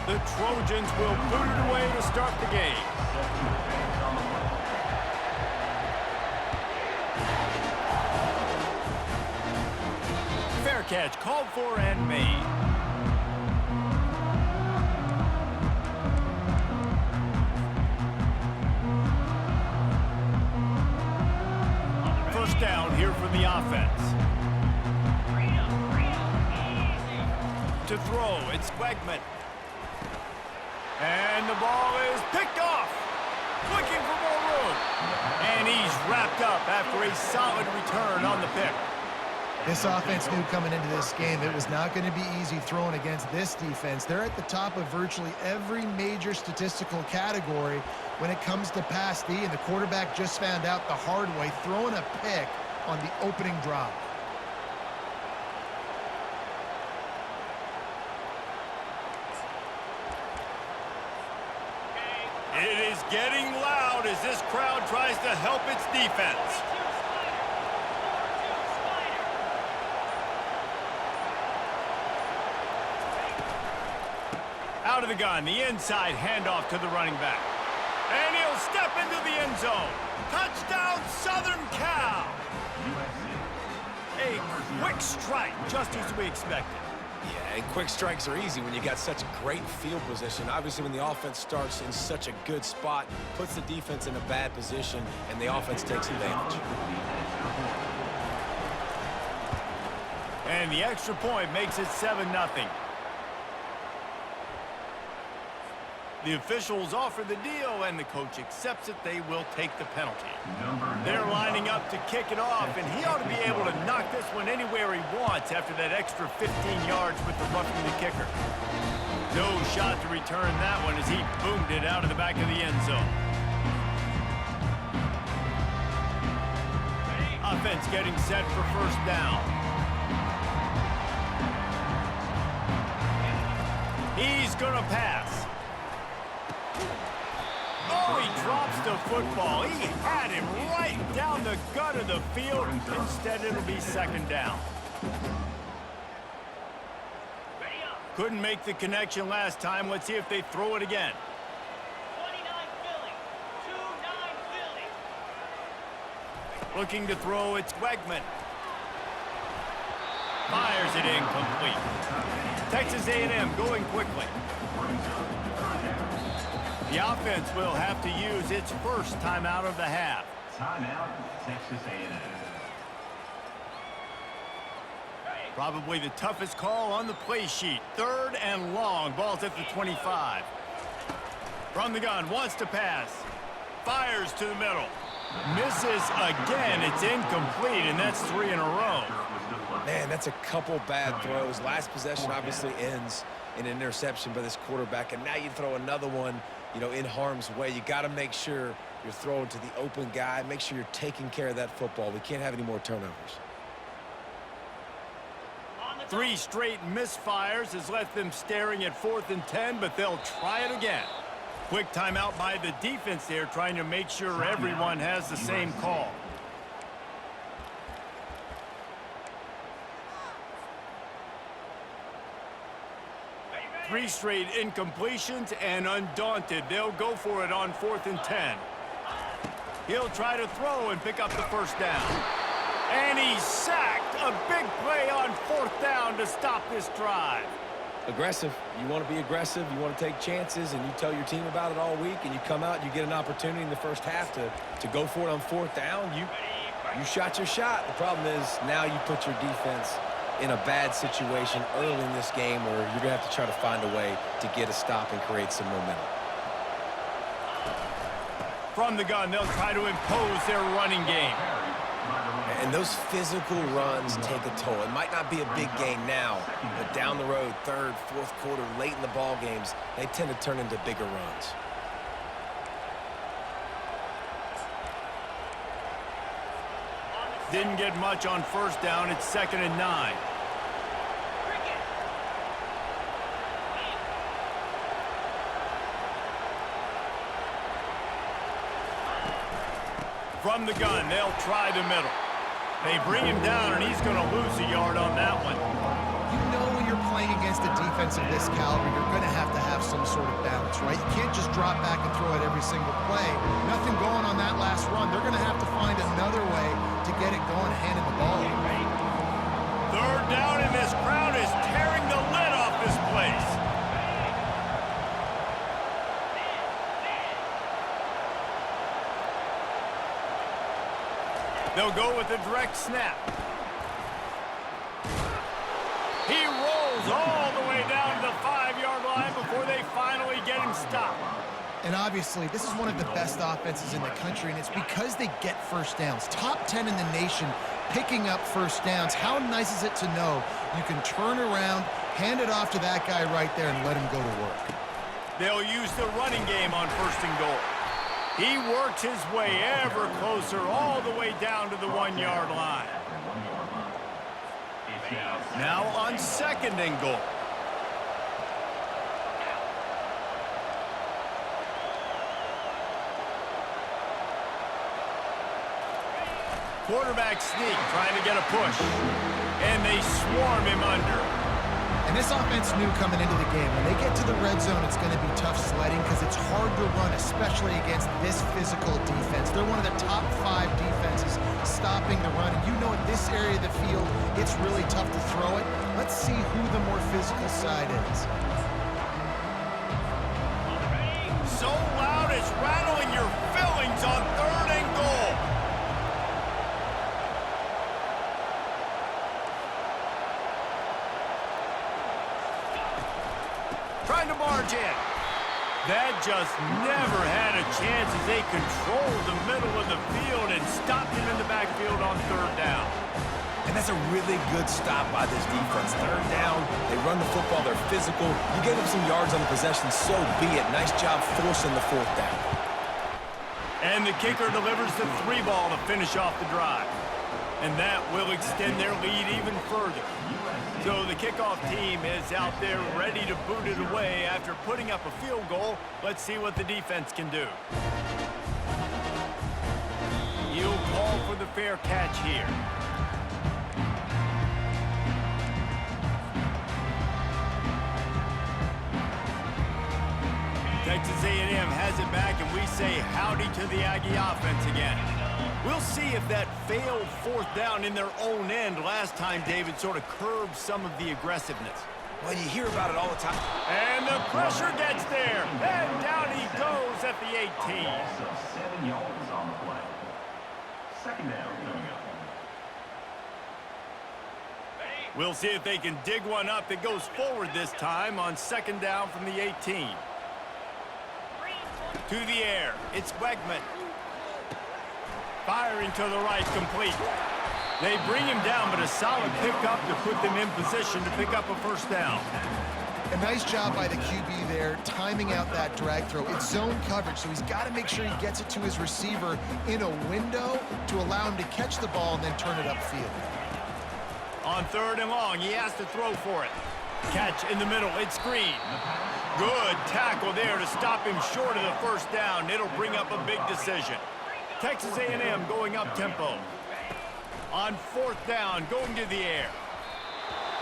The Trojans will boot it away to start the game. Fair catch called for and made. First down here for the offense. To throw, it's Wegman. And the ball is picked off. Looking for more room. And he's wrapped up after a solid return on the pick. This offense knew coming into this game it was not going to be easy throwing against this defense. They're at the top of virtually every major statistical category when it comes to pass D, and the quarterback just found out the hard way, throwing a pick on the opening drive. It is getting loud as this crowd tries to help its defense. Out of the gun, the inside handoff to the running back. And he'll step into the end zone. Touchdown, Southern Cal! A quick strike, just as we expected. Yeah, and quick strikes are easy when you got such great field position. Obviously, when the offense starts in such a good spot, puts the defense in a bad position, and the offense takes advantage. And the extra point makes it 7-0. The officials offer the deal, and the coach accepts it. They will take the penalty. They're lining up to kick it off, and he ought to be able to knock this one anywhere he wants after that extra 15 yards with the roughing the kicker. No shot to return that one as he boomed it out of the back of the end zone. Offense getting set for first down. He's going to pass. Oh, he drops the football. He had him right down the gut of the field. Instead, it'll be second down. Couldn't make the connection last time. Let's see if they throw it again. 29 Philly. 2-9 Philly. Looking to throw, it's Wegman. Fires it incomplete. Texas A&M going quickly. The offense will have to use its first timeout of the half. Timeout, Texas A&M. Probably the toughest call on the play sheet. Third and long. Ball's at the 25. From the gun, wants to pass. Fires to the middle. Misses again. It's incomplete, and that's 3 in a row. Man, that's a couple bad throws. Last possession obviously ends in an interception by this quarterback, and now you throw another one, you know, in harm's way. You got to make sure you're throwing to the open guy. Make sure you're taking care of that football. We can't have any more turnovers. 3 straight misfires has left them staring at 4th and 10, but they'll try it again. Quick timeout by the defense there, trying to make sure everyone has the same call. Three straight incompletions, and undaunted, they'll go for it on 4th and 10. He'll try to throw and pick up the first down. And he's sacked. A big play on 4th down to stop this drive. Aggressive. You want to be aggressive. You want to take chances, and you tell your team about it all week, and you come out and you get an opportunity in the first half to go for it on 4th down. You shot your shot. The problem is now you put your defense in a bad situation early in this game where you're going to have to try to find a way to get a stop and create some momentum. From the gun, they'll try to impose their running game. And those physical runs take a toll. It might not be a big gain now, but down the road, 3rd, 4th quarter, late in the ball games, they tend to turn into bigger runs. Didn't get much on 1st down. It's 2nd and 9. From the gun, they'll try the middle. They bring him down, and he's going to lose a yard on that one. You know when you're playing against a defense of this caliber, you're going to have some sort of balance, right? You can't just drop back and throw it every single play. Nothing going on that last run. They're going to have to find another way to get it going, handing the ball. Third down, and this crowd is tearing the lid off this place. They'll go with a direct snap. He rolls all the way down to the 5-yard line before they finally get him stopped. And obviously, this is one of the best offenses in the country, and it's because they get first downs. Top 10 in the nation picking up first downs. How nice is it to know you can turn around, hand it off to that guy right there, and let him go to work? They'll use the running game on 1st and goal. He works his way ever closer all the way down to the 1-yard line. Now on 2nd and goal. Quarterback sneak, trying to get a push. And they swarm him under. And this offense knew coming into the game, when they get to the red zone, it's going to be tough sledding because it's hard to run, especially against this physical defense. They're one of the top 5 defenses stopping the run. And you know at this area of the field, it's really tough to throw it. Let's see who the more physical side is. So loud it's rattling your fillings on 3rd and goal. Trying to barge in. That just never had a chance as they controlled the middle of the field and stopped him in the backfield on 3rd down. And that's a really good stop by this defense. 3rd down, they run the football, they're physical. You gave them some yards on the possession, so be it. Nice job forcing the 4th down. And the kicker delivers the 3 ball to finish off the drive. And that will extend their lead even further. So the kickoff team is out there ready to boot it away after putting up a field goal. Let's see what the defense can do. He'll call for the fair catch here. Texas A&M has it back, and we say howdy to the Aggie offense again. We'll see if that failed 4th down in their own end last time, David, sort of curbed some of the aggressiveness. Well, you hear about it all the time. And the pressure gets there. And down he goes at the 18. Also 7 yards on the play. 2nd down coming up. We'll see if they can dig one up that goes forward this time on 2nd down from the 18. To the air, it's Wegman. Firing to the right, complete. They bring him down, but a solid pickup to put them in position to pick up a 1st down. A nice job by the QB there, timing out that drag throw. It's zone coverage, so he's got to make sure he gets it to his receiver in a window to allow him to catch the ball and then turn it upfield. On 3rd and long, he has to throw for it. Catch in the middle, it's Green. Good tackle there to stop him short of the 1st down. It'll bring up a big decision. Texas A&M going up tempo. On 4th down, going to the air.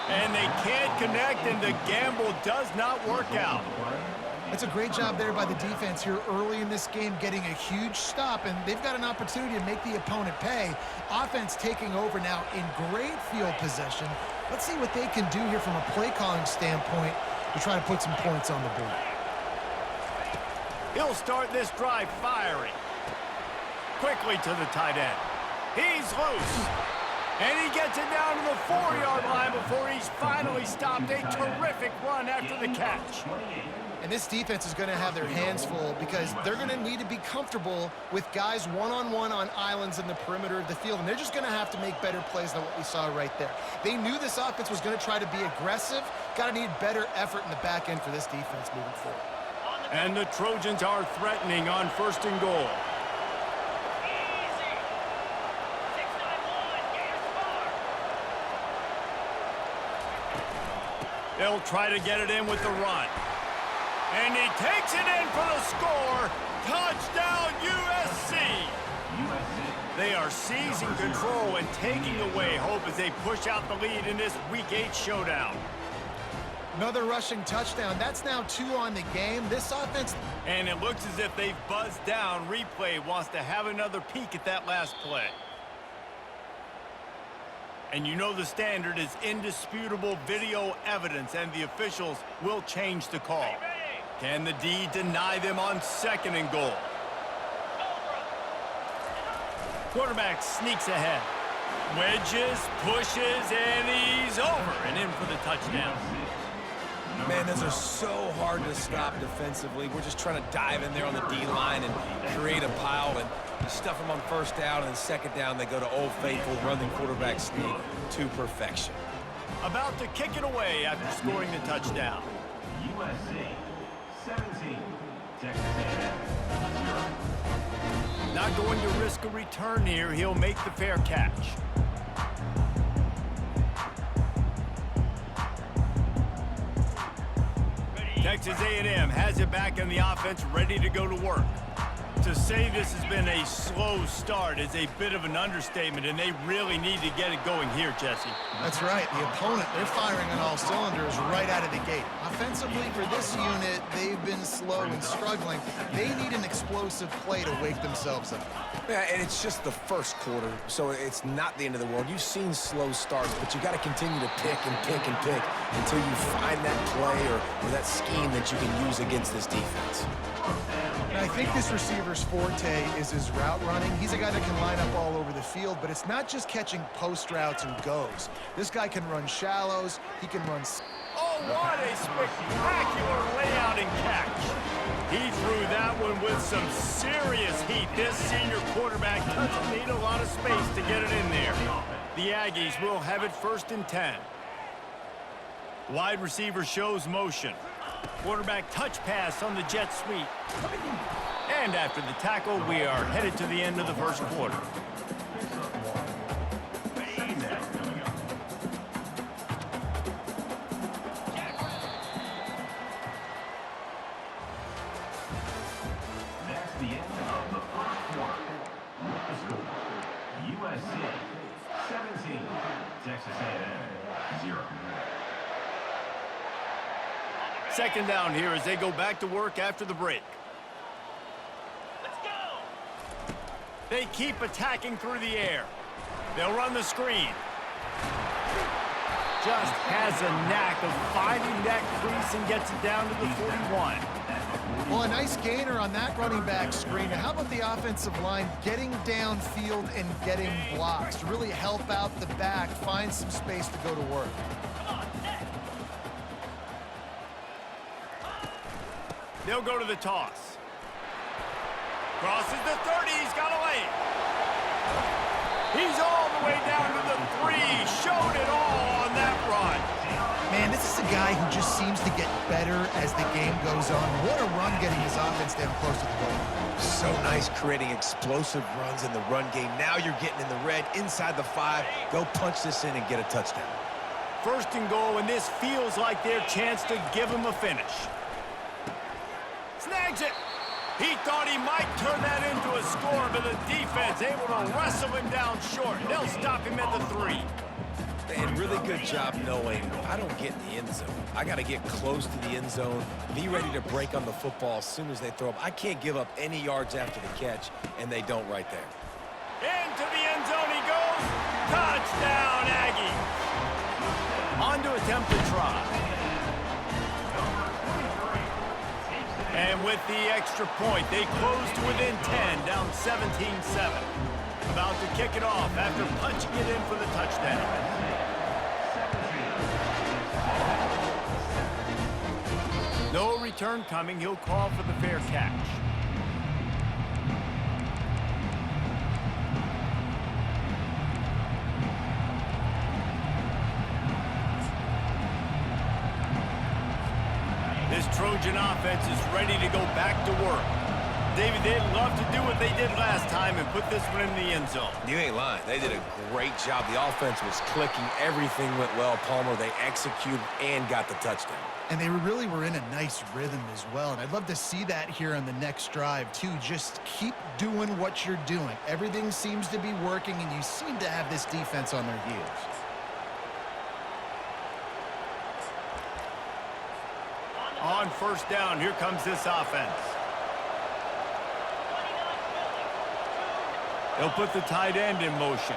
And they can't connect, and the gamble does not work out. It's a great job there by the defense here early in this game, getting a huge stop, and they've got an opportunity to make the opponent pay. Offense taking over now in great field possession. Let's see what they can do here from a play calling standpoint to try to put some points on the board. He'll start this drive firing. Quickly to the tight end. He's loose. And he gets it down to the 4-yard line before he's finally stopped. A terrific run after the catch. And this defense is going to have their hands full because they're going to need to be comfortable with guys one-on-one on islands in the perimeter of the field. And they're just going to have to make better plays than what we saw right there. They knew this offense was going to try to be aggressive. Got to need better effort in the back end for this defense moving forward. And the Trojans are threatening on 1st and goal. They'll try to get it in with the run. And he takes it in for the score. Touchdown, USC. They are seizing control and taking away hope as they push out the lead in this Week 8 showdown. Another rushing touchdown. That's now 2 on the game. This offense... And it looks as if they've buzzed down. Replay wants to have another peek at that last play. And you know the standard is indisputable video evidence, and the officials will change the call. Can the D deny them on 2nd and goal? Quarterback sneaks ahead. Wedges, pushes, and he's over and in for the touchdown. Man, those are so hard to stop defensively. We're just trying to dive in there on the D-line and create a pile, and you stuff them on 1st down, and 2nd down they go to Old Faithful, run the quarterback sneak to perfection. About to kick it away after scoring the touchdown. USC 17, Texas A&M 0. Not going to risk a return here. He'll make the fair catch. Texas A&M has it back in the offense, ready to go to work. To say this has been a slow start is a bit of an understatement, and they really need to get it going here, Jesse. That's right. The opponent, they're firing on all cylinders right out of the gate. Offensively, for this unit, they've been slow and struggling. They need an explosive play to wake themselves up. Yeah, and it's just the 1st quarter, so it's not the end of the world. You've seen slow starts, but you got to continue to pick and pick and pick until you find that play or that scheme that you can use against this defense. And I think this receiver's forte is his route running. He's a guy that can line up all over the field, but it's not just catching post routes and goes. This guy can run shallows. He can run... Oh, what a spectacular layout and catch. He threw that one with some serious heat. This senior quarterback doesn't need a lot of space to get it in there. The Aggies will have it 1st and 10. Wide receiver shows motion. Quarterback touch pass on the jet sweep. And after the tackle, we are headed to the end of the 1st quarter. That's the end of the 1st quarter. The score, USC 17, Texas A&M 0. 2nd down here as they go back to work after the break. Let's go! They keep attacking through the air. They'll run the screen. Just has a knack of finding that crease and gets it down to the 41. Well, a nice gainer on that running back screen. Now, how about the offensive line getting downfield and getting blocks to really help out the back, find some space to go to work? They'll go to the toss. Crosses the 30. He's got a lane. He's all the way down to the 3. Showed it all on that run. Man, this is a guy who just seems to get better as the game goes on. What a run getting his offense down close to the goal. So nice creating explosive runs in the run game. Now you're getting in the red, inside the 5. Go punch this in and get a touchdown. 1st and goal, and this feels like their chance to give him a finish. Snags it. He thought he might turn that into a score, but the defense able to wrestle him down short. They'll stop him at the 3. And really good job knowing I don't get in the end zone. I got to get close to the end zone, be ready to break on the football as soon as they throw up. I can't give up any yards after the catch, and they don't right there. Into the end zone he goes. Touchdown, Aggie. On to attempt to try. And with the extra point, they close to within 10, down 17-7. About to kick it off after punching it in for the touchdown. No return coming. He'll call for the fair catch. This Trojan offense is ready to go back to work. David, they'd love to do what they did last time and put this one in the end zone. You ain't lying. They did a great job. The offense was clicking. Everything went well. Palmer, they executed and got the touchdown. And they really were in a nice rhythm as well. And I'd love to see that here on the next drive, too. Just keep doing what you're doing. Everything seems to be working, and you seem to have this defense on their heels. on first down. Here comes this offense. They'll put the tight end in motion.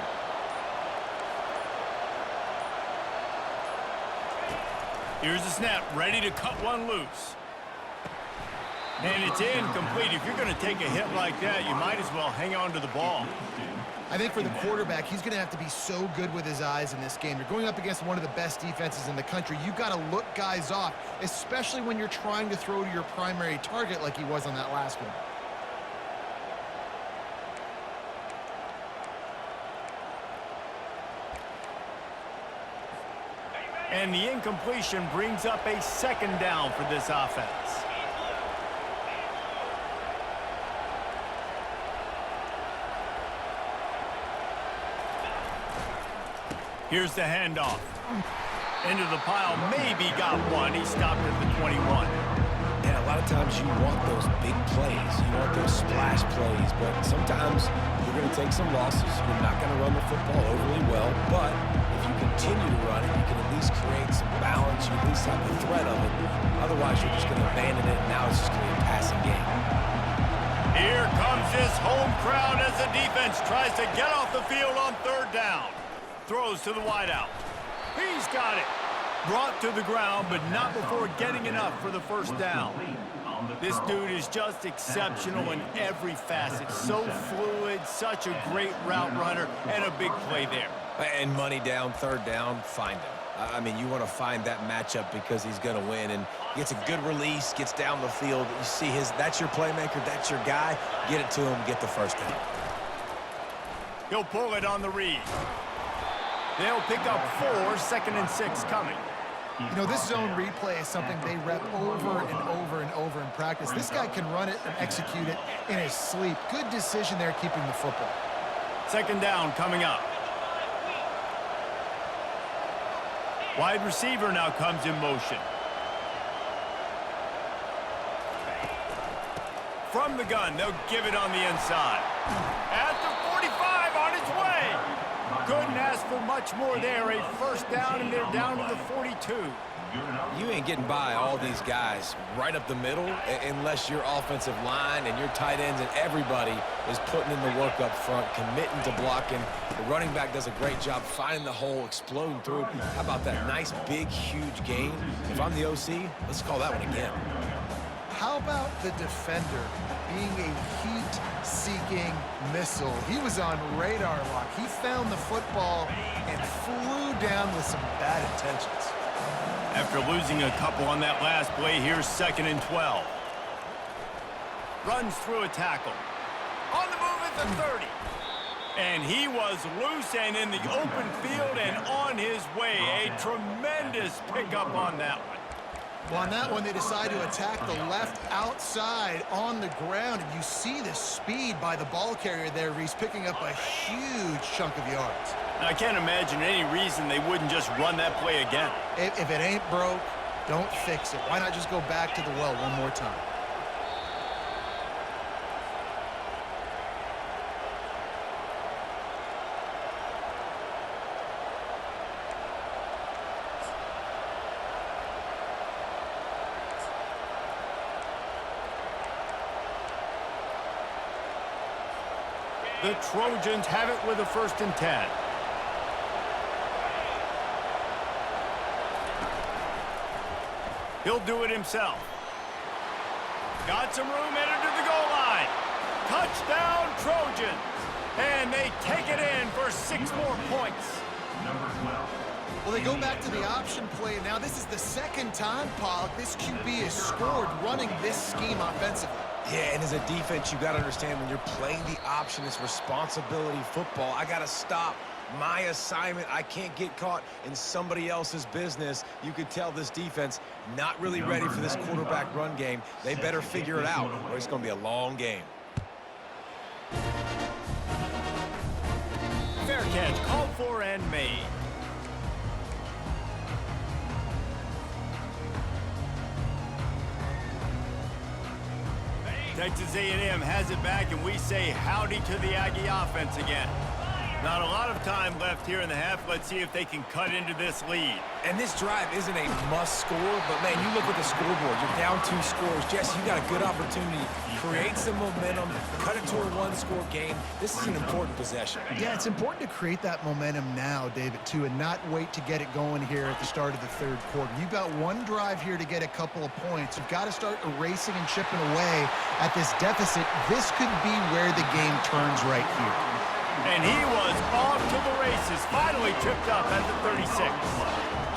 Here's the snap, ready to cut one loose. And it's incomplete. If you're going to take a hit like that, you might as well hang on to the ball. I think for the quarterback, he's going to have to be so good with his eyes in this game. You're going up against one of the best defenses in the country. You've got to look guys off, especially when you're trying to throw to your primary target like he was on that last one. And the incompletion brings up a second down for this offense. Here's the handoff. Into the pile, maybe got one. He stopped at the 21. And a lot of times you want those big plays. You want those splash plays. But sometimes you're going to take some losses. You're not going to run the football overly well. But if you continue to run it, you can at least create some balance. You at least have the threat of it. Otherwise, you're just going to abandon it, and now it's just going to be a passing game. Here comes this home crowd as the defense tries to get off the field on third down. Throws to the wideout. He's got it. Brought to the ground, but not before getting enough for the first down. This dude is just exceptional in every facet. So fluid, such a great route runner, and a big play there. And money down, third down, find him. I mean, you want to find that matchup because he's going to win, and gets a good release, gets down the field. You see that's your playmaker, that's your guy. Get it to him, get the first down. He'll pull it on the read. They'll pick up 4, 2nd and 6 coming. You know, this zone replay is something they rep over and over and over in practice. This guy can run it and execute it in his sleep. Good decision there keeping the football. Second down coming up. Wide receiver now comes in motion. From the gun, they'll give it on the inside. At the 45, on its way. Couldn't ask for much more there. A first down, and they're down to the 42. You ain't getting by all these guys right up the middle unless your offensive line and your tight ends and everybody is putting in the work up front, committing to blocking. The running back does a great job finding the hole, exploding through. How about that nice, big, huge gain? If I'm the OC, let's call that one again. How about the defender being a heat-seeking missile? He was on radar lock. He found the football and flew down with some bad intentions. After losing a couple on that last play, here's 2nd and 12. Runs through a tackle. On the move at the 30. And he was loose and in the open field and on his way. A tremendous pickup on that one. Well, on that one, they decide to attack the left outside on the ground. And you see the speed by the ball carrier there, Reese, picking up a huge chunk of yards. I can't imagine any reason they wouldn't just run that play again. If it ain't broke, don't fix it. Why not just go back to the well one more time? The Trojans have it with a 1st and 10. He'll do it himself. Got some room headed to the goal line. Touchdown, Trojans. And they take it in for 6 more points. Number 12. Well, they go back to the option play, and now this is the second time, Pollock, this QB has scored running this scheme offensively. Yeah, and as a defense, you got to understand when you're playing the option, it's responsibility football. I got to stop my assignment. I can't get caught in somebody else's business. You could tell this defense not really ready for this quarterback run game. They better figure it out, or it's going to be a long game. Fair catch, called for and made. Texas A&M has it back, and we say howdy to the Aggie offense again. Not a lot of time left here in the half. Let's see if they can cut into this lead. And this drive isn't a must score, but, man, you look at the scoreboard. You're down 2 scores. Jesse, you got a good opportunity. Create some momentum. Cut it to a 1-score game. This is an important possession. Yeah, it's important to create that momentum now, David, too, and not wait to get it going here at the start of the third quarter. You've got one drive here to get a couple of points. You've got to start erasing and chipping away at this deficit. This could be where the game turns right here. And he was off to the races, finally tripped up at the 36.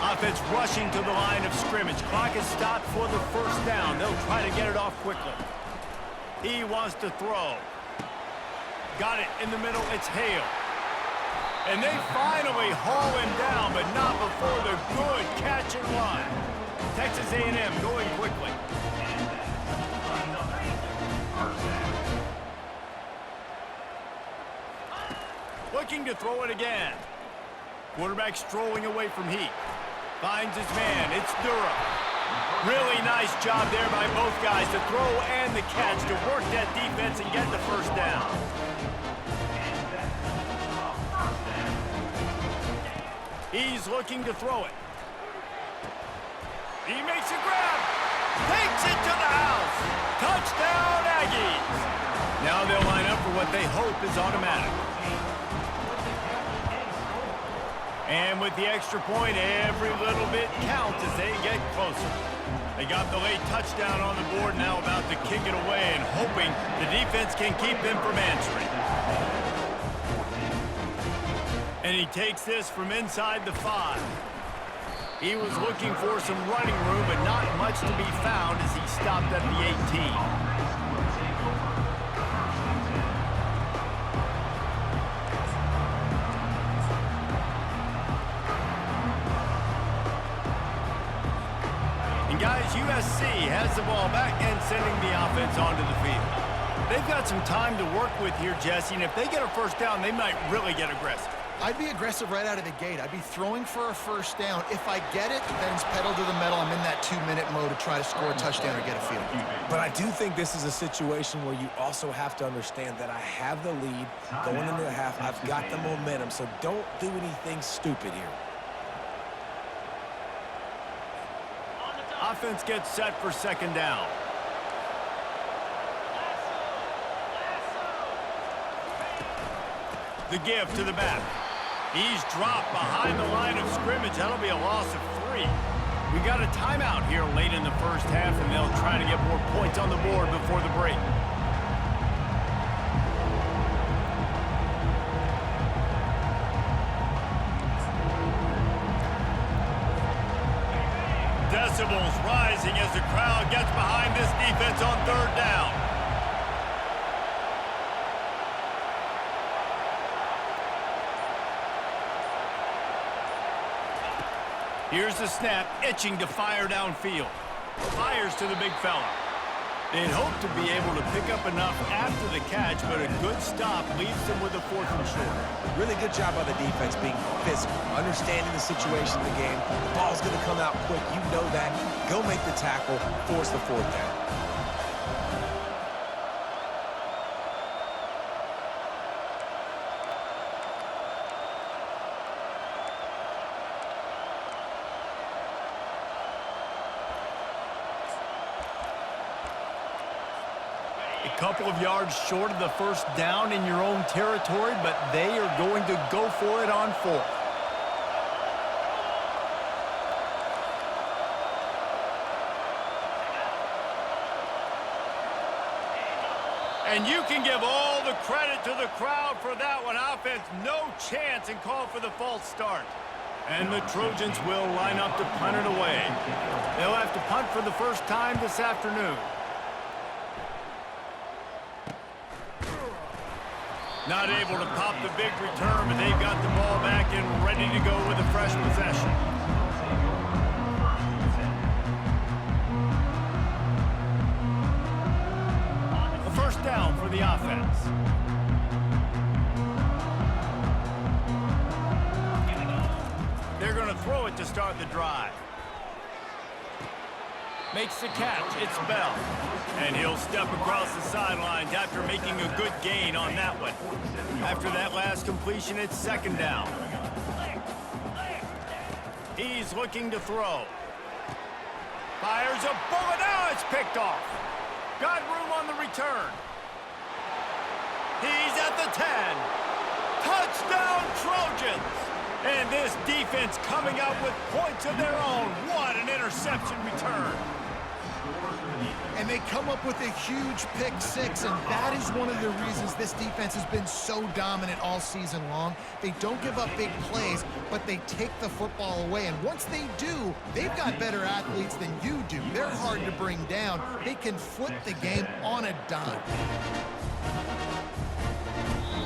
Offense rushing to the line of scrimmage. Clock is stopped for the first down. They'll try to get it off quickly. He wants to throw. Got it in the middle. It's Hale. And they finally haul him down, but not before the good catch and run. Texas A&M going quickly. Looking to throw it again. Quarterback strolling away from Heat. Finds his man. It's Durham. Really nice job there by both guys to throw and the catch to work that defense and get the first down. He's looking to throw it. He makes a grab. Takes it to the house. Touchdown, Aggies. Now they'll line up for what they hope is automatic. And with the extra point, every little bit counts as they get closer. They got the late touchdown on the board, now about to kick it away and hoping the defense can keep them from answering. And he takes this from inside the 5. He was looking for some running room, but not much to be found as he stopped at the 18. Guys, USC has the ball back and sending the offense onto the field. They've got some time to work with here, Jesse, and if they get a first down, they might really get aggressive. I'd be aggressive right out of the gate. I'd be throwing for a first down. If I get it, then it's pedal to the metal. I'm in that 2-minute mode to try to score a touchdown or get a field. But I do think this is a situation where you also have to understand that I have the lead going into the half. I've got the momentum, so don't do anything stupid here. Offense gets set for second down. The give to the back. He's dropped behind the line of scrimmage. That'll be a loss of 3. We got a timeout here late in the first half, and they'll try to get more points on the board before the break. Decibels rising as the crowd gets behind this defense on third down. Here's the snap, itching to fire downfield. Fires to the big fella. They'd hope to be able to pick up enough after the catch, but a good stop leaves them with a 4th and short. Really good job by the defense being physical, understanding the situation of the game. The ball's going to come out quick. You know that. Go make the tackle, force the 4th down. A couple of yards short of the first down in your own territory, but they are going to go for it on 4th. And you can give all the credit to the crowd for that one. Offense, no chance, and call for the false start. And the Trojans will line up to punt it away. They'll have to punt for the first time this afternoon. Not able to pop the big return, but they've got the ball back and ready to go with a fresh possession. A first down for the offense. They're going to throw it to start the drive. Makes the catch. It's Bell. And he'll step across the sidelines after making a good gain on that one. After that last completion, it's second down. He's looking to throw. Fires a bullet. Now it's picked off. Got room on the return. He's at the 10. Touchdown, Trojans! And this defense coming up with points of their own. What an interception return. And they come up with a huge pick six, and that is one of the reasons this defense has been so dominant all season long. They don't give up big plays, but they take the football away. And once they do, they've got better athletes than you do. They're hard to bring down. They can flip the game on a dime.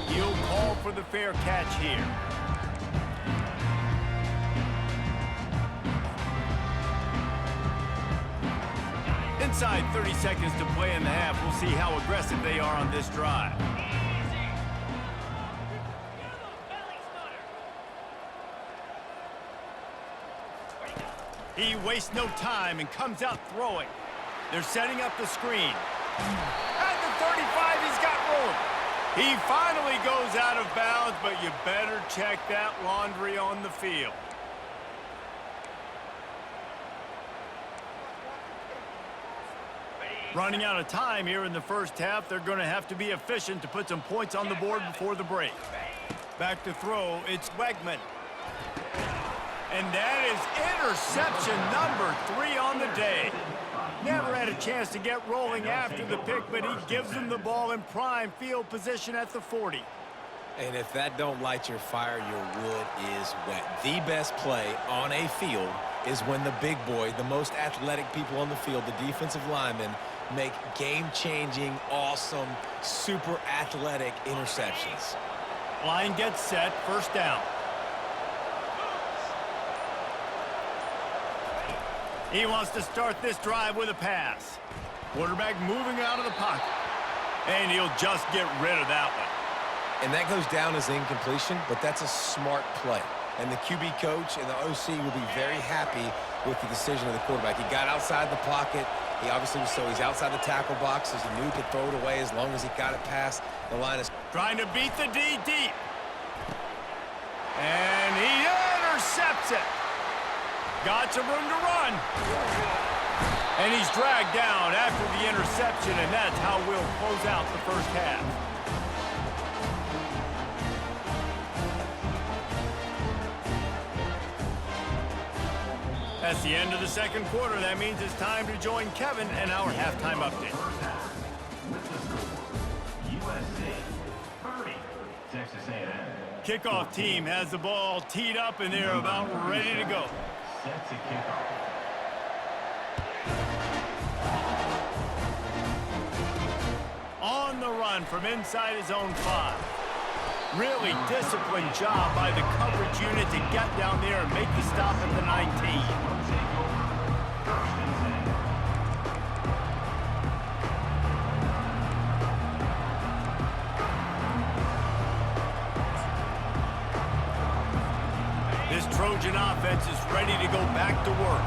He'll call for the fair catch here. Inside 30 seconds to play in the half. We'll see how aggressive they are on this drive. He wastes no time and comes out throwing. They're setting up the screen. At the 35, he's got room. He finally goes out of bounds, but you better check that laundry on the field. Running out of time here in the first half. They're going to have to be efficient to put some points on the board before the break. Back to throw, it's Wegman. And that is interception number 3 on the day. Never had a chance to get rolling after the pick, but he gives them the ball in prime field position at the 40. And if that don't light your fire, your wood is wet. The best play on a field is when the big boy, the most athletic people on the field, the defensive linemen, make game-changing, awesome, super athletic interceptions. Line gets set, first down. He wants to start this drive with a pass. Quarterback moving out of the pocket. And he'll just get rid of that one. And that goes down as incompletion, but that's a smart play. And the QB coach and the OC will be very happy with the decision of the quarterback. He got outside the pocket. He obviously was he's outside the tackle box, so he knew he could throw it away as long as he got it past the line. Trying to beat the D deep. And he intercepts it. Got some room to run. And he's dragged down after the interception, and that's how we'll close out the first half. That's the end of the second quarter. That means it's time to join Kevin and our halftime update. With the score, USC 30, Texas A&M. Kickoff team has the ball teed up, and they're about ready to go. Set to kick off. On the run from inside his own 5. Really disciplined job by the coverage unit to get down there and make the stop at the 19. This Trojan offense is ready to go back to work.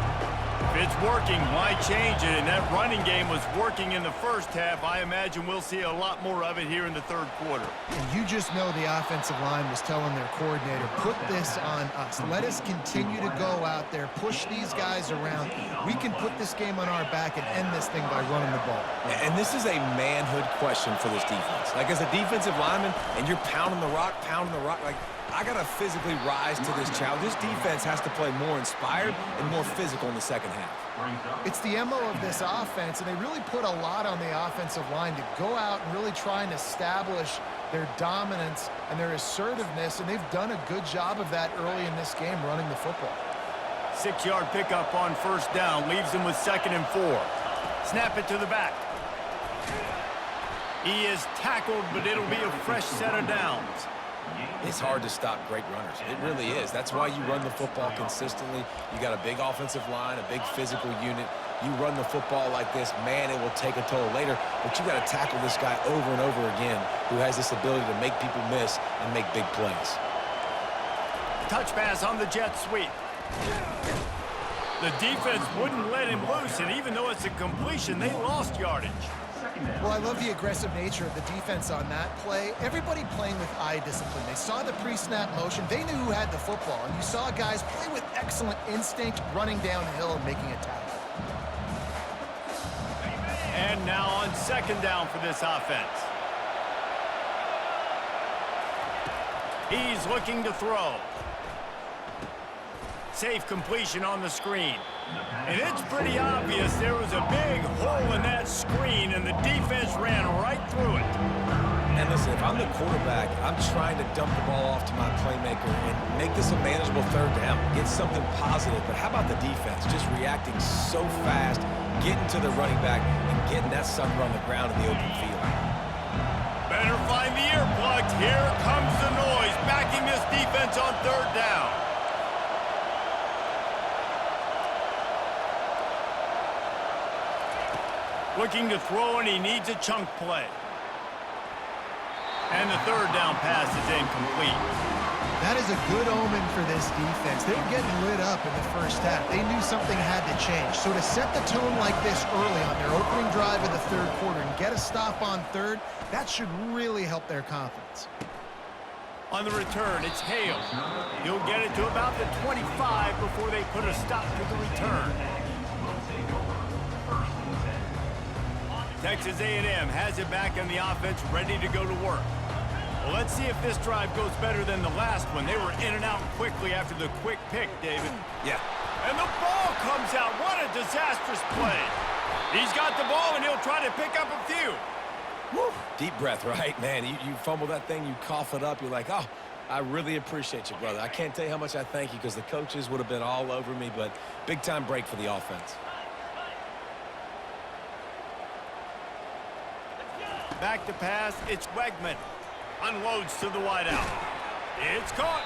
If it's working, why change it? And that running game was working in the first half. I imagine we'll see a lot more of it here in the third quarter. And you just know the offensive line was telling their coordinator, put this on us. Let us continue to go out there, push these guys around. We can put this game on our back and end this thing by running the ball. And this is a manhood question for this defense. Like, as a defensive lineman, and you're pounding the rock, like, I got to physically rise to this challenge. This defense has to play more inspired and more physical in the second half. It's the MO of this offense, and they really put a lot on the offensive line to go out and really try and establish their dominance and their assertiveness, and they've done a good job of that early in this game running the football. 6-yard pickup on first down, leaves them with 2nd and 4. Snap it to the back. He is tackled, but it'll be a fresh set of downs. It's hard to stop great runners. It really is. That's why you run the football consistently. You got a big offensive line, a big physical unit. You run the football like this, man, it will take a toll later. But you got to tackle this guy over and over again who has this ability to make people miss and make big plays. Touch pass on the jet sweep. The defense wouldn't let him loose, and even though it's a completion, they lost yardage. Well, I love the aggressive nature of the defense on that play. Everybody playing with eye discipline. They saw the pre-snap motion. They knew who had the football, and you saw guys play with excellent instinct, running downhill and making a tackle. And now on second down for this offense. He's looking to throw. Safe completion on the screen. And it's pretty obvious there was a big hole in that screen, and the defense ran right through it. And listen, if I'm the quarterback, I'm trying to dump the ball off to my playmaker and make this a manageable third down, get something positive. But how about the defense just reacting so fast, getting to the running back, and getting that sucker on the ground in the open field? Better find the earplugs. Here comes the noise, backing this defense on third down. Looking to throw, and he needs a chunk play. And the third down pass is incomplete. That is a good omen for this defense. They were getting lit up in the first half. They knew something had to change. So to set the tone like this early on their opening drive of the third quarter and get a stop on third, that should really help their confidence. On the return, it's Hale. He'll get it to about the 25 before they put a stop to the return. Texas A&M has it back on the offense, ready to go to work. Well, let's see if this drive goes better than the last one. They were in and out quickly after the quick pick, David. Yeah. And the ball comes out. What a disastrous play. He's got the ball, and he'll try to pick up a few. Woo. Deep breath, right? Man, you fumble that thing, you cough it up, you're like, oh, I really appreciate you, brother. I can't tell you how much I thank you because the coaches would have been all over me, but big-time break for the offense. Back to pass, it's Wegman. Unloads to the wideout. It's caught.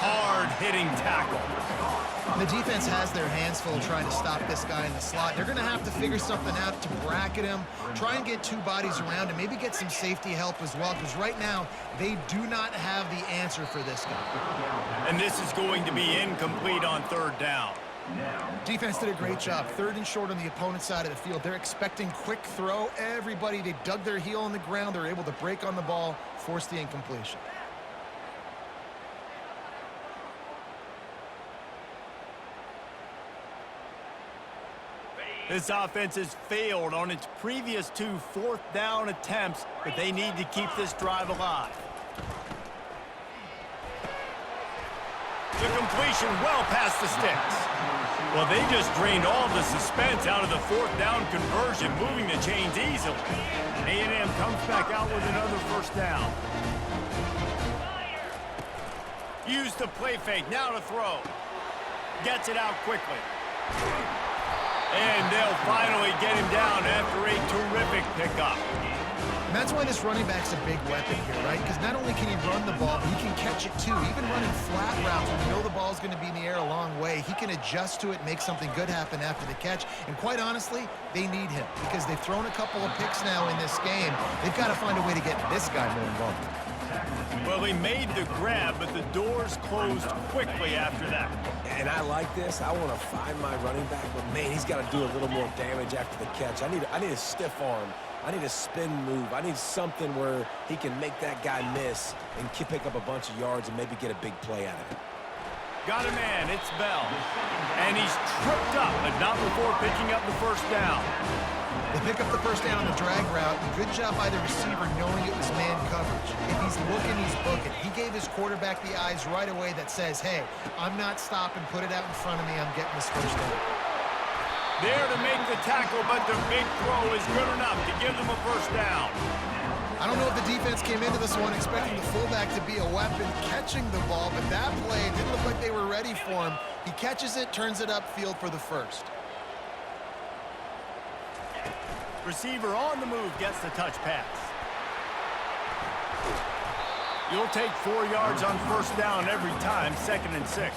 Hard-hitting tackle. The defense has their hands full trying to stop this guy in the slot. They're going to have to figure something out to bracket him, try and get two bodies around him, maybe get some safety help as well, because right now they do not have the answer for this guy. And this is going to be incomplete on third down. Defense did a great job. Third and short on the opponent's side of the field. They're expecting quick throw. Everybody, they dug their heel on the ground. They're able to break on the ball, force the incompletion. This offense has failed on its previous two fourth-down attempts, but they need to keep this drive alive. The completion well past the sticks. Well, they just drained all the suspense out of the fourth-down conversion, moving the chains easily. A&M comes back out with another first down. Use the play fake, now to throw. Gets it out quickly. And they'll finally get him down after a terrific pickup. And that's why this running back's a big weapon here, right? Because not only can he run the ball, but he can catch it too. Even running flat routes when you know the ball's going to be in the air a long way, he can adjust to it, make something good happen after the catch. And quite honestly, they need him because they've thrown a couple of picks now in this game. They've got to find a way to get this guy more involved. Well, he made the grab, but the doors closed quickly after that. And I like this. I want to find my running back, but man, he's got to do a little more damage after the catch. I need a stiff arm. I need a spin move. I need something where he can make that guy miss and pick up a bunch of yards and maybe get a big play out of it. Got a man, it's Bell. And he's tripped up, but not before picking up the first down. They pick up the first down on the drag route. Good job by the receiver knowing it was man coverage. If he's looking, he's booking. He gave his quarterback the eyes right away that says, hey, I'm not stopping, put it out in front of me, I'm getting this first down. There to make the tackle, but the big throw is good enough to give them a first down. I don't know if the defense came into this one expecting the fullback to be a weapon catching the ball, but that play didn't look like they were ready for him. He catches it, turns it upfield for the first. Receiver on the move gets the touch pass. You'll take 4 yards on first down every time, 2nd and 6.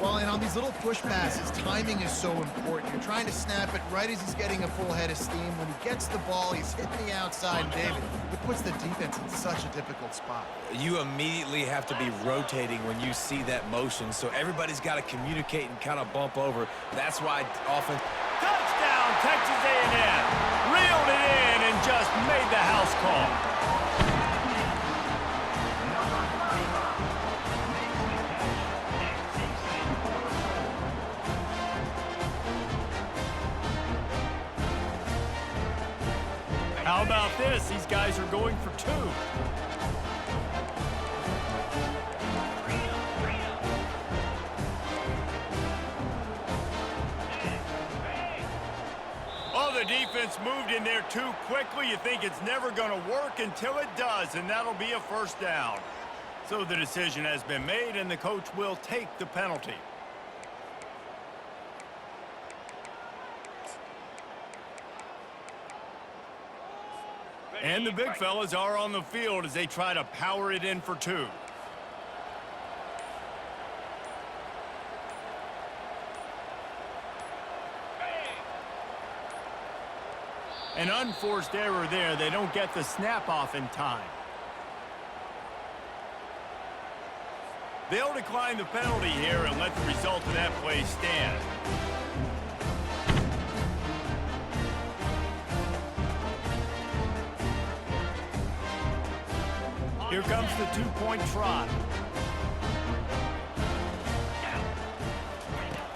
Well, and on these little push passes, timing is so important. You're trying to snap it right as he's getting a full head of steam. When he gets the ball, he's hitting the outside, David. It puts the defense in such a difficult spot. You immediately have to be rotating when you see that motion, so everybody's got to communicate and kind of bump over. That's why often... Touchdown, Texas A&M. Reeled it in and just made the house call. How about this? These guys are going for 2. Oh, the defense moved in there too quickly. You think it's never going to work until it does, and that'll be a first down. So the decision has been made, and the coach will take the penalty. And the big fellas are on the field as they try to power it in for 2. An unforced error there. They don't get the snap off in time. They'll decline the penalty here and let the result of that play stand. Here comes the 2-point try.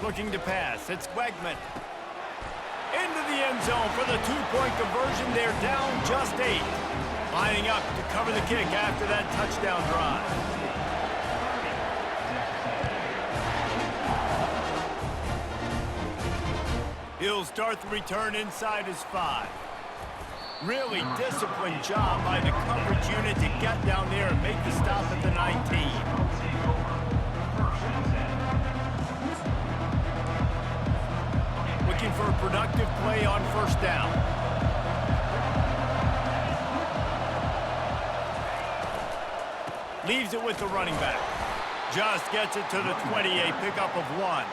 Looking to pass. It's Wegman. Into the end zone for the 2-point conversion. They're down just 8. Lining up to cover the kick after that touchdown drive. He'll start the return inside his 5. Really disciplined job by the coverage unit to get down there and make the stop at the 19. Looking for a productive play on first down. Leaves it with the running back. Just gets it to the 28, pickup of 1.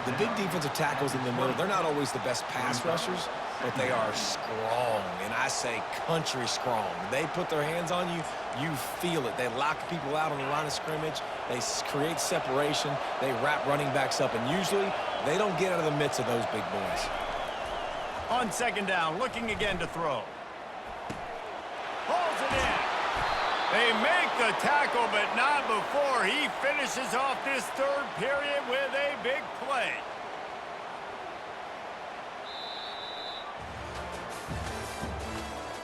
The big defensive tackles in the middle, they're not always the best pass rushers, but they are strong, and I say country strong. They put their hands on you, you feel it. They lock people out on the line of scrimmage. They create separation. They wrap running backs up, and usually they don't get out of the midst of those big boys. On second down, looking again to throw. Pulls it in. They make the tackle, but not before he finishes off this 3rd period with a big play.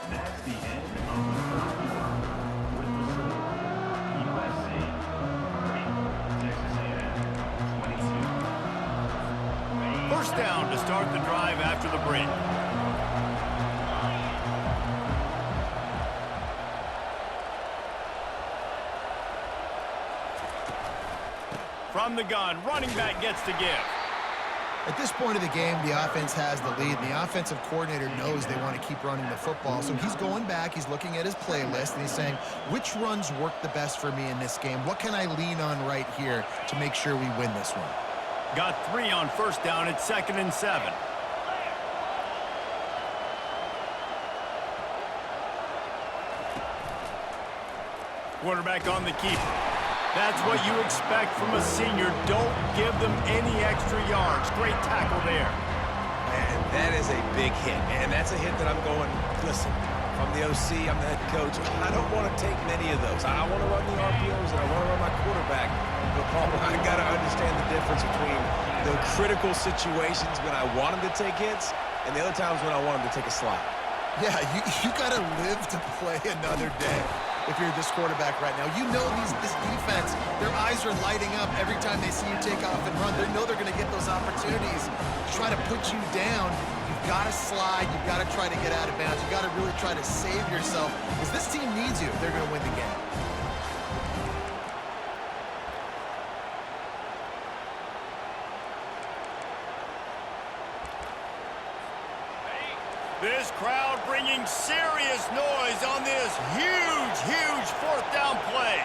That's the end of the third quarter. With the score, USC 30, Texas A&M 22. First down to start the drive after the break. From the gun, running back gets to give. At this point of the game, the offense has the lead, and the offensive coordinator knows they want to keep running the football. So he's going back, he's looking at his playlist, and he's saying, which runs work the best for me in this game? What can I lean on right here to make sure we win this one? Got 3 on first down. It's 2nd and 7. Quarterback on the keeper. That's what you expect from a senior. Don't give them any extra yards. Great tackle there. And that is a big hit, man. That's a hit that I'm going, listen, from the OC, I'm the head coach. I don't want to take many of those. I want to run the RPOs, and I want to run my quarterback. But, Paul, I got to understand the difference between the critical situations when I want him to take hits and the other times when I want him to take a slide. Yeah, you got to live to play another day. If you're this quarterback right now, you know this defense, their eyes are lighting up every time they see you take off and run. They know they're going to get those opportunities to try to put you down. You've got to slide. You've got to try to get out of bounds. You've got to really try to save yourself because this team needs you if they're going to win the game. This crowd bringing serious noise on this huge, huge fourth down play.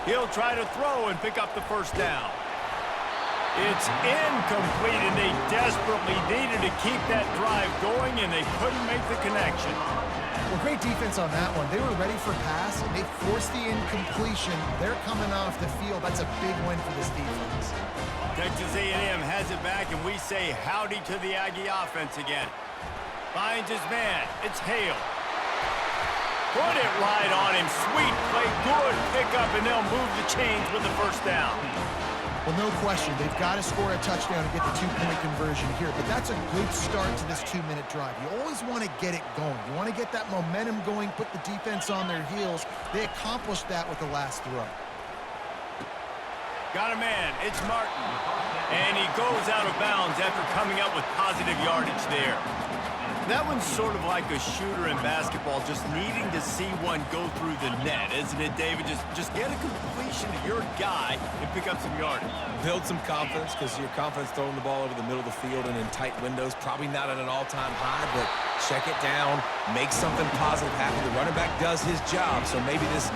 He'll try to throw and pick up the first down. It's incomplete, and they desperately needed to keep that drive going, and they couldn't make the connection. Well, great defense on that one. They were ready for pass, and they forced the incompletion. They're coming off the field. That's a big win for this defense. Texas A&M has it back, and we say howdy to the Aggie offense again. Finds his man. It's Hale. Put it right on him. Sweet play. Good pickup, and they'll move the chains with the first down. Well, no question. They've got to score a touchdown to get the two-point conversion here, but that's a good start to this 2-minute drive. You always want to get it going. You want to get that momentum going, put the defense on their heels. They accomplished that with the last throw. Got a man. It's Martin. And he goes out of bounds after coming up with positive yardage there. That one's sort of like a shooter in basketball, just needing to see one go through the net, isn't it, David? Just get a completion to your guy and pick up some yardage. Build some confidence, because your confidence throwing the ball over the middle of the field and in tight windows, probably not at an all-time high, but check it down, make something positive happen. The running back does his job, so maybe this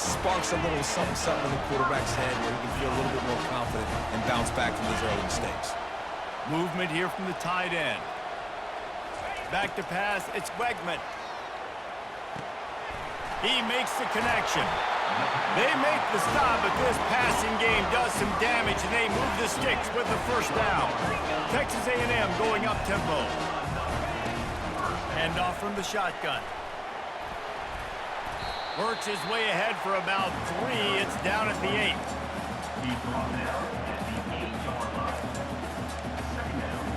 sparks a little something in the quarterback's head where he can feel a little bit more confident and bounce back from these early mistakes. Movement here from the tight end. Back to pass, it's Wegman. He makes the connection. They make the stop, but this passing game does some damage, and they move the sticks with the first down. Texas A&M going up tempo. Hand off from the shotgun. Works his way ahead for about 3. It's down at the 8. He's brought down at the 8-yard line. Second down.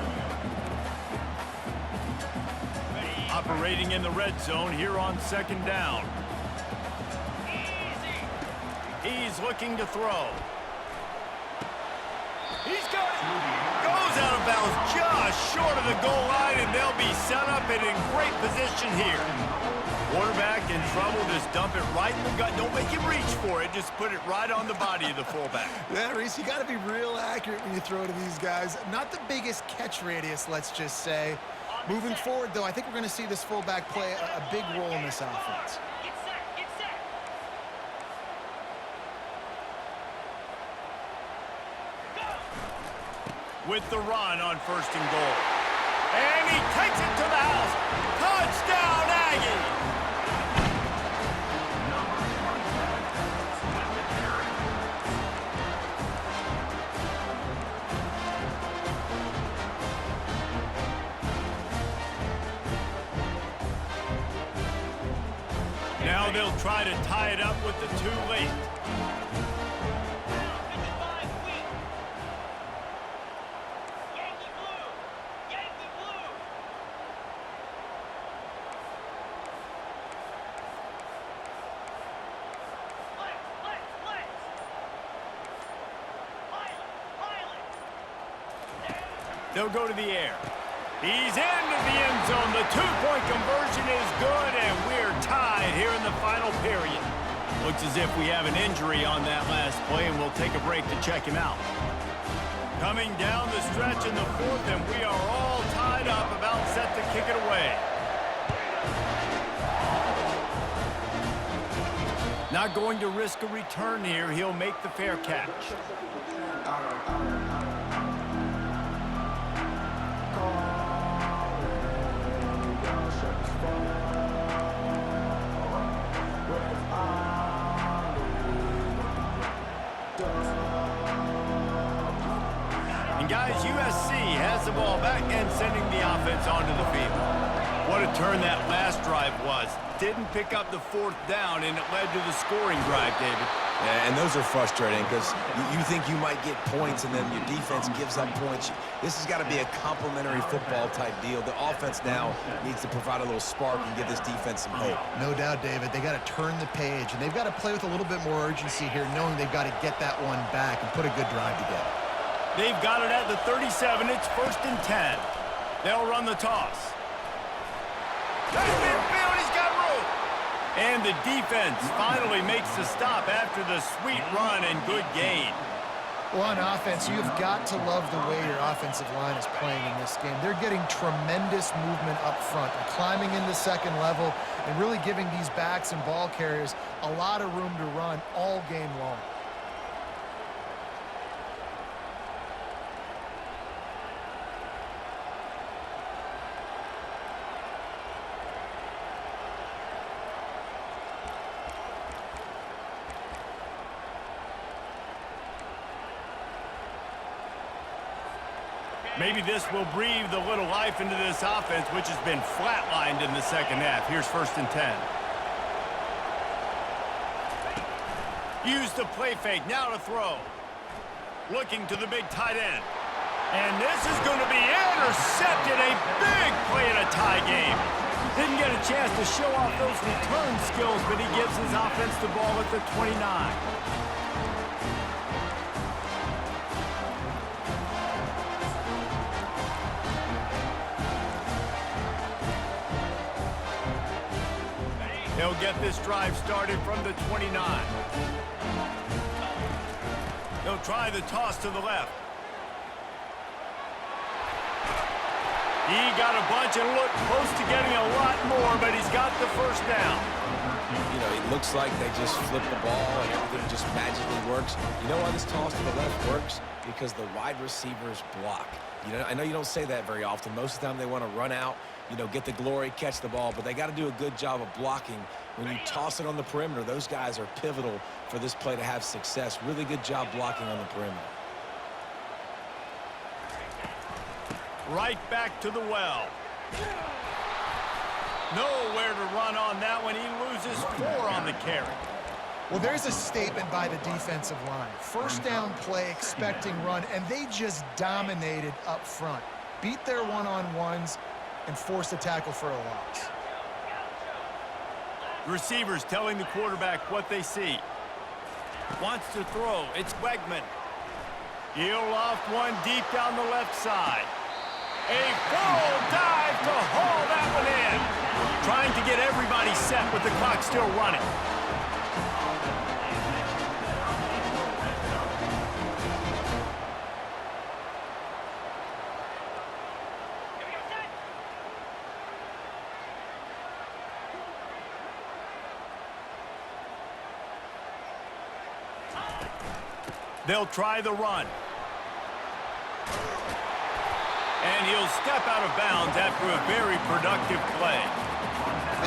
Operating in the red zone here on second down. He's looking to throw. He's got it. Goes out of bounds just short of the goal line, and they'll be set up and in great position here. Quarterback in trouble, just dump it right in the gut. Don't make him reach for it. Just put it right on the body of the fullback. Yeah, Reese, you got to be real accurate when you throw to these guys. Not the biggest catch radius, let's just say. Moving forward, though, I think we're going to see this fullback play a big role in this offense. Get set, get set. Go. With the run on first and goal. And he takes it to the house. Touchdown, Aggies! Now they'll try to tie it up with the 2 late. 55 weak. Yankee blue. Yankee blue. Flex, flex, flex. Pilot. They'll go to the air. He's into the end zone. The 2-point conversion is good, and we're tied here in the final period. Looks as if we have an injury on that last play, and we'll take a break to check him out. Coming down the stretch in the 4th, and we are all tied up, about set to kick it away. Not going to risk a return here. He'll make the fair catch. And guys, USC has the ball back and sending the offense onto the field. What a turn that last drive was. Didn't pick up the 4th down, and it led to the scoring drive, David. Yeah, and those are frustrating because you think you might get points, and then your defense gives up points. This has got to be a complementary football type deal. The offense now needs to provide a little spark and give this defense some hope. No doubt, David. They got to turn the page, and they've got to play with a little bit more urgency here, knowing they've got to get that one back and put a good drive together. They've got it at the 37. It's 1st and 10. They'll run the toss. That's midfield. He's got room. And the defense finally makes the stop after the sweet run and good gain. Well, on offense, you've got to love the way your offensive line is playing in this game. They're getting tremendous movement up front, climbing in the second level, and really giving these backs and ball carriers a lot of room to run all game long. Maybe this will breathe a little life into this offense, which has been flatlined in the second half. Here's 1st and 10. Use the play fake, now to throw. Looking to the big tight end. And this is going to be intercepted. A big play in a tie game. Didn't get a chance to show off those return skills, but he gives his offense the ball at the 29. They'll get this drive started from the 29. They'll try the toss to the left. He got a bunch and looked close to getting a lot more, but he's got the first down. You know, it looks like they just flip the ball and everything just magically works. You know why this toss to the left works? Because the wide receivers block. You know, I know you don't say that very often. Most of the time they want to run out, you know, get the glory, catch the ball, but they got to do a good job of blocking. When you toss it on the perimeter, those guys are pivotal for this play to have success. Really good job blocking on the perimeter. Right back to the well. Nowhere to run on that one. He loses 4 on the carry. Well, there's a statement by the defensive line. First down play, expecting run, and they just dominated up front. Beat their one-on-ones and forced a tackle for a loss. Receivers telling the quarterback what they see. Wants to throw. It's Wegman. He'll loft one deep down the left side. A full dive to haul that one in. Trying to get everybody set with the clock still running. They'll try the run. And he'll step out of bounds after a very productive play.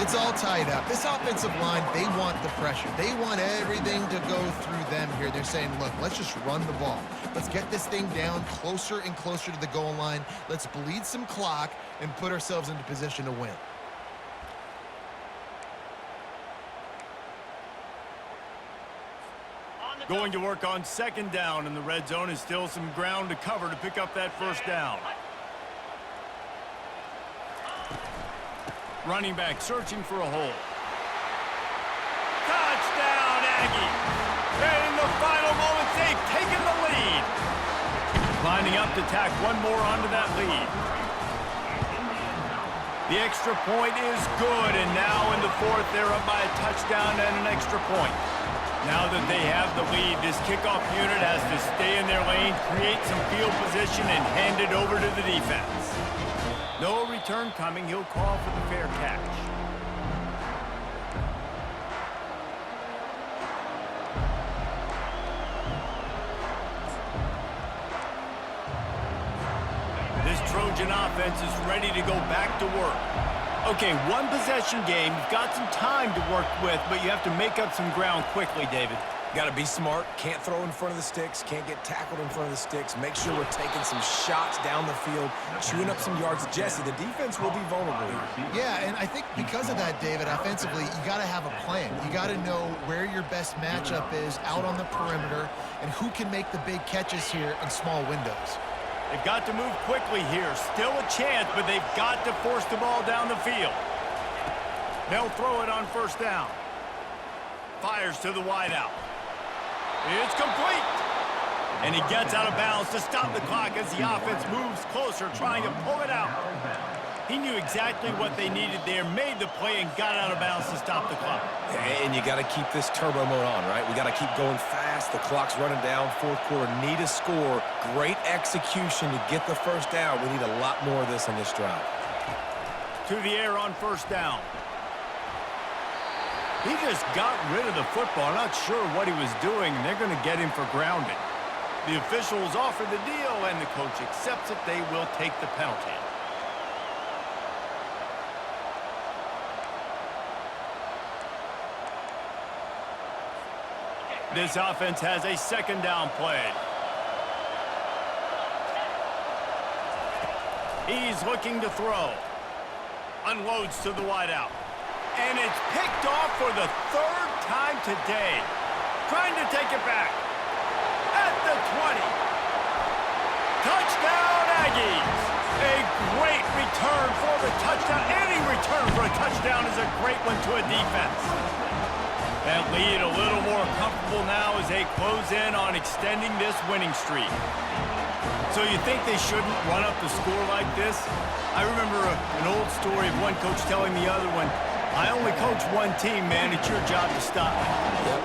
It's all tied up. This offensive line, they want the pressure. They want everything to go through them here. They're saying, look, let's just run the ball. Let's get this thing down closer and closer to the goal line. Let's bleed some clock and put ourselves into position to win. Going to work on 2nd down, and the red zone is still some ground to cover to pick up that 1st down. Running back searching for a hole. Touchdown, Aggie! And in the final moments, they've taken the lead. Lining up to tack one more onto that lead. The extra point is good, and now in the 4th, they're up by a touchdown and an extra point. Now that they have the lead, this kickoff unit has to stay in their lane, create some field position, and hand it over to the defense. No return coming. He'll call for the fair catch. This Trojan offense is ready to go back to work. Okay, one possession game. You've got some time to work with, but you have to make up some ground quickly, David. Got to be smart. Can't throw in front of the sticks. Can't get tackled in front of the sticks. Make sure we're taking some shots down the field, chewing up some yards. Jesse, the defense will be vulnerable here. Yeah, and I think because of that, David, offensively, you got to have a plan. You got to know where your best matchup is out on the perimeter and who can make the big catches here in small windows. They've got to move quickly here. Still a chance, but they've got to force the ball down the field. They'll throw it on 1st down. Fires to the wideout. It's complete. And he gets out of bounds to stop the clock as the offense moves closer, trying to pull it out. He knew exactly what they needed there, made the play, and got out of bounds to stop the clock. And you got to keep this turbo mode on, right? We got to keep going fast. The clock's running down. Fourth quarter, need a score. Great execution to get the first down. We need a lot more of this on this drive. To the air on first down. He just got rid of the football. Not sure what he was doing, and they're going to get him for grounding. The officials offer the deal, and the coach accepts it. They will take the penalty. This offense has a second down play. He's looking to throw. Unloads to the wideout. And it's picked off for the third time today. Trying to take it back. At the 20. Touchdown, Aggies. A great return for the touchdown. Any return for a touchdown is a great one to a defense. That lead a little more comfortable now as they close in on extending this winning streak. So you think they shouldn't run up the score like this? I remember an old story of one coach telling the other one, I only coach one team, man. It's your job to stop me. Yep,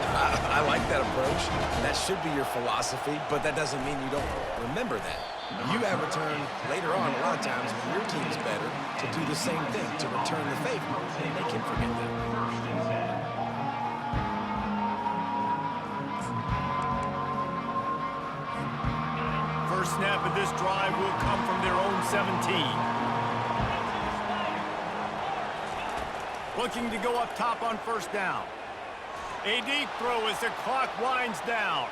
I like that approach. That should be your philosophy, but that doesn't mean you don't remember that. You have returned later on a lot of times when your team's better to do the same thing, to return the favor. And they can forget that. First snap of this drive will come from their own 17. Looking to go up top on first down. A deep throw as the clock winds down.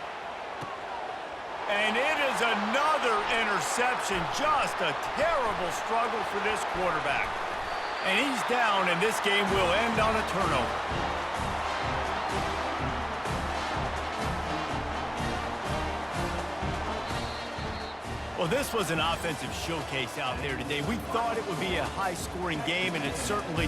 And it is another interception. Just a terrible struggle for this quarterback. And he's down, and this game will end on a turnover. Well, this was an offensive showcase out there today. We thought it would be a high-scoring game, and it certainly